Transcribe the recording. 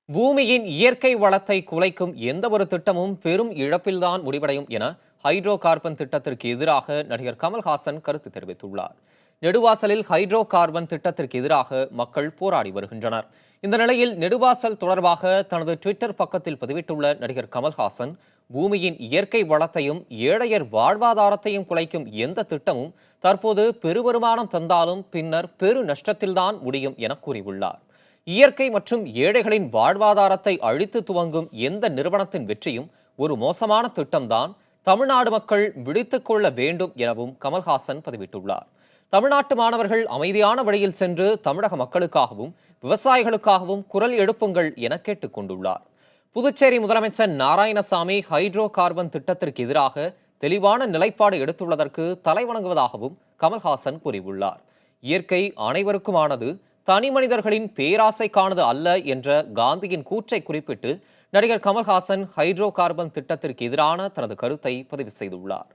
பூமியின் இயற்கை வளத்தை குலைக்கும் எந்த ஒரு திட்டமும் பெரும் இழப்பில்தான் முடிவடையும் என ஹைட்ரோ கார்பன் திட்டத்திற்கு எதிராக நடிகர் கமல்ஹாசன் கருத்து தெரிவித்துள்ளார். நெடுவாசலில் ஹைட்ரோ கார்பன் திட்டத்திற்கு எதிராக மக்கள் போராடி வருகின்றனர். இந்த நிலையில் நெடுவாசல் தொடர்பாக தனது ட்விட்டர் பக்கத்தில் பதிவிட்டுள்ள நடிகர் கமல்ஹாசன், பூமியின் இயற்கை வளத்தையும் ஏழையர் வாழ்வாதாரத்தையும் குலைக்கும் எந்த திட்டமும் தற்போது பெருவருமானம் தந்தாலும் பின்னர் பெரு நஷ்டத்தில்தான் முடியும் என கூறியுள்ளார். இயற்கை மற்றும் ஏழைகளின் வாழ்வாதாரத்தை அழித்து துவங்கும் எந்த நிறுவனத்தின் வெற்றியும் ஒரு மோசமான திட்டம்தான். தமிழ்நாடு மக்கள் விழித்துக் கொள்ள வேண்டும் எனவும் கமல்ஹாசன் பதிவிட்டுள்ளார். தமிழ்நாட்டு மாணவர்கள் அமைதியான வழியில் சென்று தமிழக மக்களுக்காகவும் விவசாயிகளுக்காகவும் குரல் எழுப்புங்கள் என கேட்டுக் கொண்டுள்ளார். புதுச்சேரி முதலமைச்சர் நாராயணசாமி ஹைட்ரோ கார்பன் திட்டத்திற்கு எதிராக தெளிவான நிலைப்பாடு எடுத்துள்ளதற்கு தலைவணங்குவதாகவும் கமல்ஹாசன் கூறியுள்ளார். இயற்கை அனைவருக்குமானது, தனி மனிதர்களின் பேராசைக்கானது அல்ல என்ற காந்தியின் கூற்றை குறிப்பிட்டு நடிகர் கமல்ஹாசன் ஹைட்ரோ கார்பன் திட்டத்திற்கு எதிரான தனது கருத்தை பதிவு செய்துள்ளார்.